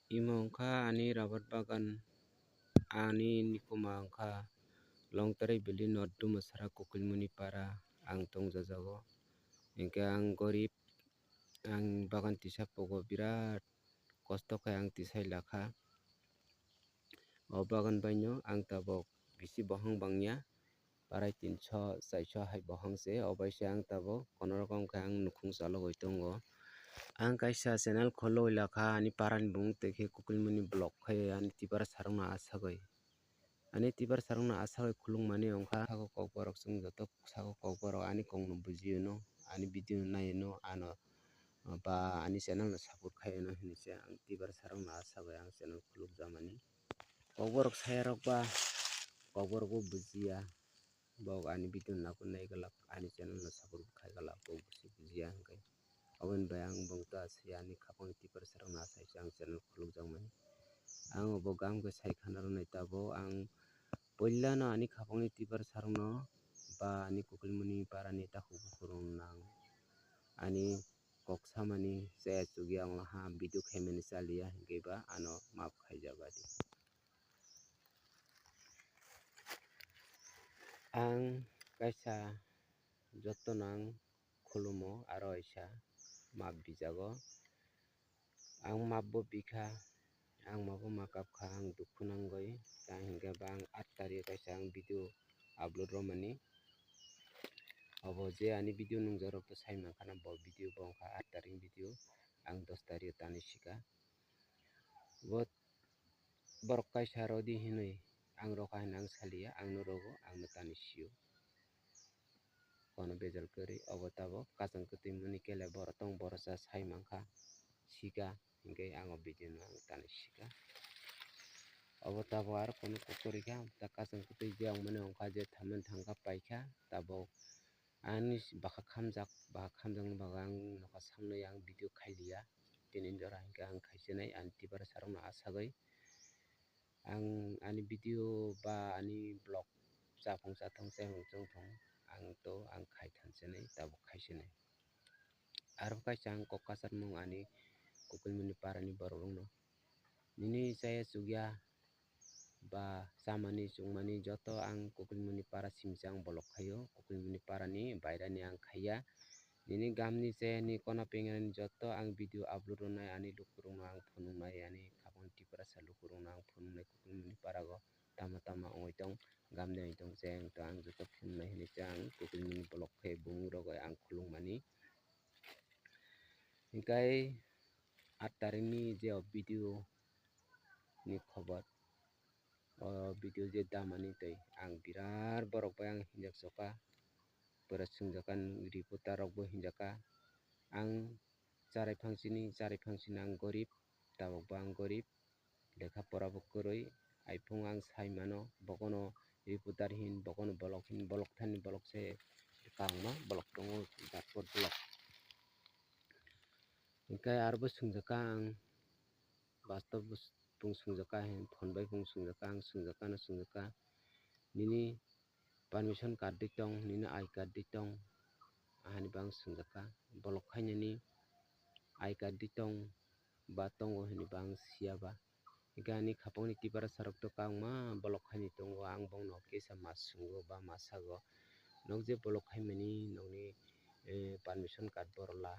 Imongkha ani rabat bagan ani nikumangkha longtarai bili noddu masara kukulmuni para ang tongjajago engke ang gorib ang bagan tisapogo birat kosto khai ang tisai lakha o bagan baino ang tabok bisi bohang bangya parai 300 400 hai bohang se obaise ang tabok konorokom khe ang nukhung chalogoi tongo ang kaisa channel kholoi lakha ani parani bung tekhe kukulmuni blog khai ani tibar sarungno asagoi ani tibar sarungno asagoi khulungmani ongkha sako kokborok chwng joto sako kokborok ani kongno bujiyo no ani video naio no ano ba ani channel no support khaio no hinui se ang tibar sarungno asagoi ang channel khulukjakmani kokborok sayarok ba kokborok bo bujiya bok ani video nangkukoi naigalak ani channel no support khaigalak bok bujiya hingkhe aboni bai ang bongta asai ani khapang tibar sarungno asaisi ang channel khulukjakmani ang obo gam khe saikha narwgnai tabuk ang puila no ani khapangni tibar sarungno ba ani kukulmuni parani takhuk bukhurung nang ani koksamani chaya chugya wnglaha video khaimani chaliya hingkhe ba ano maap khaijak badi ang kaisa jotono ang khulumo aro waisa maap bijago ang maap bo bikha ang maap bo makapkha ang dukhu nangoi tamo hingkhe ba ang 8 tario kaisa ang video upload romani obo je ani video nungjakrok to saimankhana bo video bo wngkha 8 tarik ni video ang 10 tario tani sika borok kaisa rodi hinui ang roka hinui ang saliya ang no rogo ang no tani sio kono bejal kwrwi obo tabok kachang kwtui mani kele borok tong borok sa saimangkha sika hingkhe ang o video no ang tani sika obo tabok aro kono kokori khe ang kachang kwtui jeyong mani ongkha je thaimani thangkha paikha tabok ani baka khamjakni bago ang noka samlui ang video khailiya tini jora hingkhe ang khaichunai ani tibar sarungno asagoi ang ani video ba ani blog chapung chatham chaimung chongthong ang to ang khai thanchunai tabuk khaichunai aro kaisa ang kokasar mung ani kukulmuni parani borok rokno nini chaya chugya ba chamani chungmani joto ang kukulmuni para simjak bolok khaio kukulmuni parani bairani ang khaiya nini gamni chayani kona pengrani joto ang video upload ronai ani lukurokno ang phunuknai ani khapang tiparasa lukurokno ang phunuknai kukulmuni parao tamo tamo ongoi tong gamni ongoi tong chaya ongoi tong ang joto phunuknai hinui se ang kukulmuni blog khai bumung rogoi ang khulukmani hingkhai 8 tarik ni je video ni khobar o video je damani tui ang birat borok bai ang hinjaksoka borok chungjaka reporter rok bo hinjaka ang charai phangchini ang gorib tabok bo ang gorib lekha pora bo kwrwi iphong ang saimano bokono reporter hin bokono blog hin blog thani blog se kabangma blog tongo Jatpur blog hingkhe aro bo chungjaka ang bastob bung chungjaka phone bai bung chungjaka nini permission card dui tong nini I card dui tong ahani bo ang chungjaka blog khainani I card dui tong ba tongo hinui bo ang siyaba hingkhe ani khapangni tiparasa rok to kabangma blog khainui tongo ang bongno kisa mas sungo ba mas sago nog je blog khaimani nogni permission card borola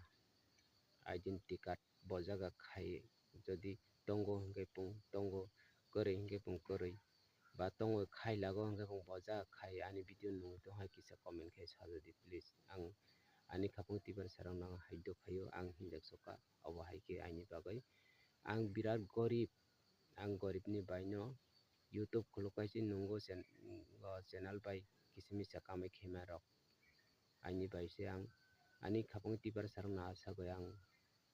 identity card bo jaga khai jodi tongo hingkhe bung tongo kwrwi hingkhe bung kwrwi ba tongo khailago hingkhe bung bo jaga khai ani video nungoi tongkha kisa comment khai sajodi please ang ani khapang tibar sarokno ang haidok khaio ang hinjaksoka obo haikhe aini bagoi ang birat gorib ang goribni bai no youtube khulukpaisi nungo channel bai kisa misa kamai khaima rok aini bai se ang ani khapang tibar sarokno asagoi ang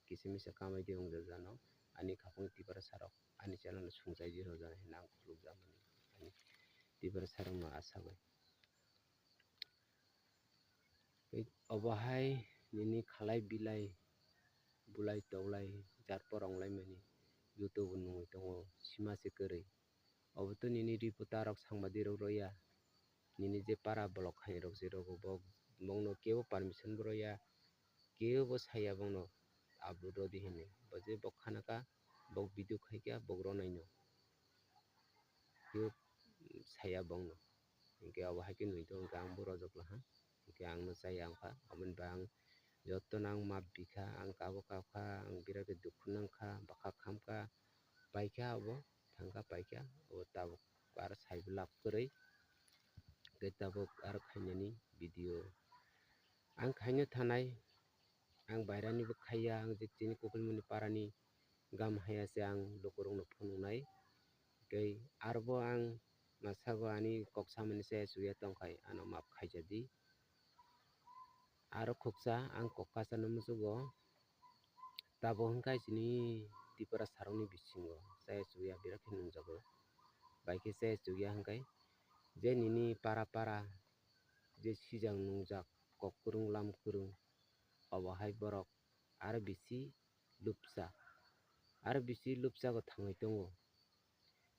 kisa misa kamai de wngjak no ani khapang tibar sarok ani channel no sungjai de rojak hinui ang khulukjakmani ani tibar sarokno asagoi obo hai nini khalai bilai bulai towlai Jatpur onglaimani youtube o nungoi tongo sima se kwrwi oboto nini reporter rok sangbadik rok roya nini je para blog khainai rok je rogo bongno kebo permission bo roya kebu bo saya bongno upload rodi hinui bo je bo khanaka bok video khaikya bok nai no ke saya bong no ke abo hai ke nui to ang bo rojok laha ke ang no chai ang pha abon bang joto nang map bikha ang kabo kakha ang birat dukhu nangkha bakha khamkha paikha abo thangkha paikha abo tabuk ar sai blak kwrui ke tabuk ar khainani video ang khaina thanai ang bairani bo khaiya ang jikchini kokolmani parani gam haya se ang lokorok no phone nai tei arbo ang masago ani koksamani se chuya tongkhai ano map khaijadi aro khuksa ang kokasa no muchugo tabo hwngkhai chini tipara sarong ni bisingo chaya chuya birat khe nungjago bai khe chaya chuya hwngkhai je nini para para je sijak nungjak kok kwrung lam kwrung abo hai borok aro bisi lupsa go thangui tongo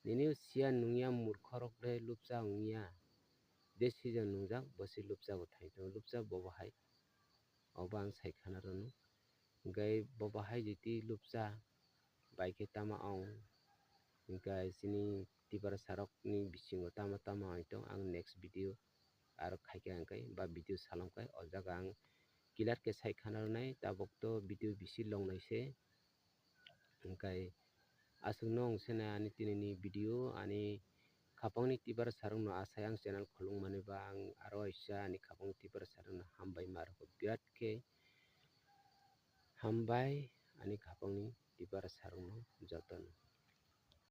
nini siya nungya murkho rok dai lupsa ongya je sijak nungjak bosi lupsa go thangui tongo lupsa bobo hai obo ang sai khana rano hingkai bobo hai jiti lupsa bai khe tama ong hingkai chini tipara sarok ni bisingo tama ong tong ang next video aro khaikha hingkai ba video salamkhai o jaga ang clear khe sai khana rwnai tabuk to video bisi longnai se hingkai aswk no ong sene ani tini ni video ani khapangni tipara sarong no asai ang channel khulungmani ba ang aro waisa ani khapangni tipara sarong no hambai ma rokho birat khe hambai ani khapangni tipara sarong no joto no।